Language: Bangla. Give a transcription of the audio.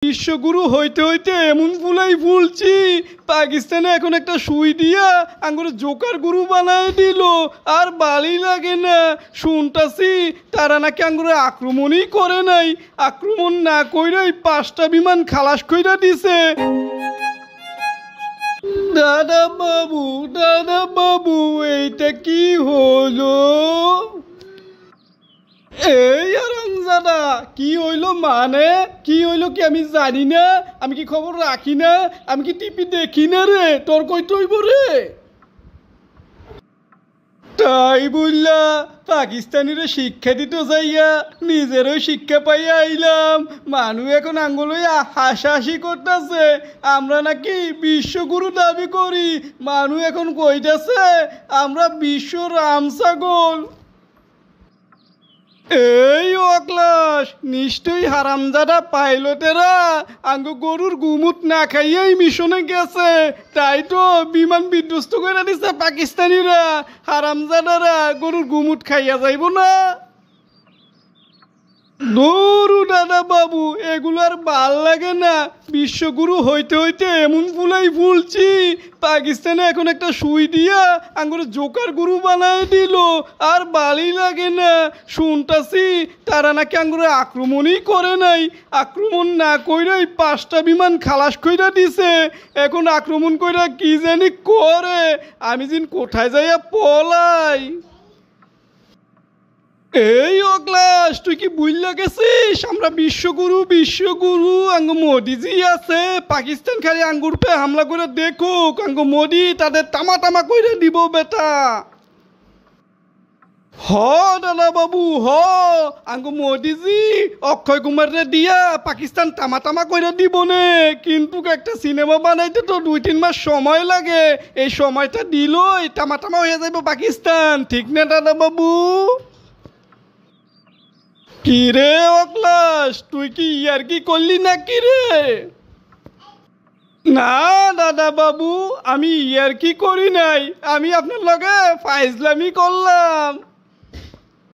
বিশ্বগুরু হইতে হইতে এমন ফুলাই ফুলছি পাকিস্তানে এখন একটা সুই দিয়া আঙ্গুরে জোকার গুরু বানায় দিল। আর বালি লাগে না, শুনতাছি তারা নাকি আঙ্গুরে আক্রমণই করে নাই, আক্রমণ না কইরাই 5টা বিমান খালাস কইরা দিছে। দাদা বাবু এইটা কি হলো? এই আরামজাদা কি হইলো? মানে কি হইলো কি আমি জানি না? আমি কি খবর রাখি না? আমি কি টিভি দেখি না রে? তোর কই তৈব রে? তাই বললা পাকিস্তানিরে শিক্ষা দিতে যাইয়া নিজেরও শিক্ষা পাইয়া আইলাম। মানুষ এখন আঙ্গুলই হাসাহাসি করতেছে আমরা নাকি বিশ্বগুরু দাবি করি। মানুষ এখন কইতাছে আমরা বিশ্ব রামছাগল। এই অক্লাস নিশ্চয়ই হারামজাদা পাইলটেরা আঙ্গ গরুর গুমুট না খাইয়াই মিশনে গেছে, তাই তো বিমান বিধ্বস্ত করে দিছে পাকিস্তানিরা। হারামজাদারা গরুর গুমুট খাইয়া যাইব না? দৌড়ু দাদা বাবু এগুলো আর ভাল লাগে না। বিশ্বগুরু হইতে হইতে এমন ফুলাই ফুলছি পাকিস্তানে এখন একটা সুই দিয়া আঙ্গুরে জোকার গুরু বানায় দিল। আর বালি লাগে না, শুনতাছি তারা নাকি আঙ্গুরে আক্রমণই করে নাই, আক্রমণ না কইরাই 5টা বিমান খালাস কইরা দিছে। এখন আক্রমণ কইরা কি জানি করে, আমি যেন কোথায় যাইয়া পলাই। এই অক্লাস তুই কি বুঝলা গেছিস আমরা বিশ্বগুরু আঙ্গ মোদিজি আছে পাকিস্তান খালি আঙ্গুর পে হামলা করে দেখুক, আঙ্গ মোদি তাদের তামা কইরা দিব বেটা। হ দাদা বাবু হ, আঙ্গ মোদিজি অক্ষয় কুমারে দিয়া পাকিস্তান তামা কইরা দিব নে, কিন্তু একটা সিনেমা বানাইতে তো 2-3 মাস সময় লাগে। এই সময়টা দিলই তামা হয়ে যাইব পাকিস্তান, ঠিক না দাদা বাবু? কি রে অক্লাস তুই কি ইয়ার কি করলি নাকি রে? না দাদা বাবু আমি ইয়ার কি করি নাই, আমি আপনার লগে ফাইজলামি করলাম।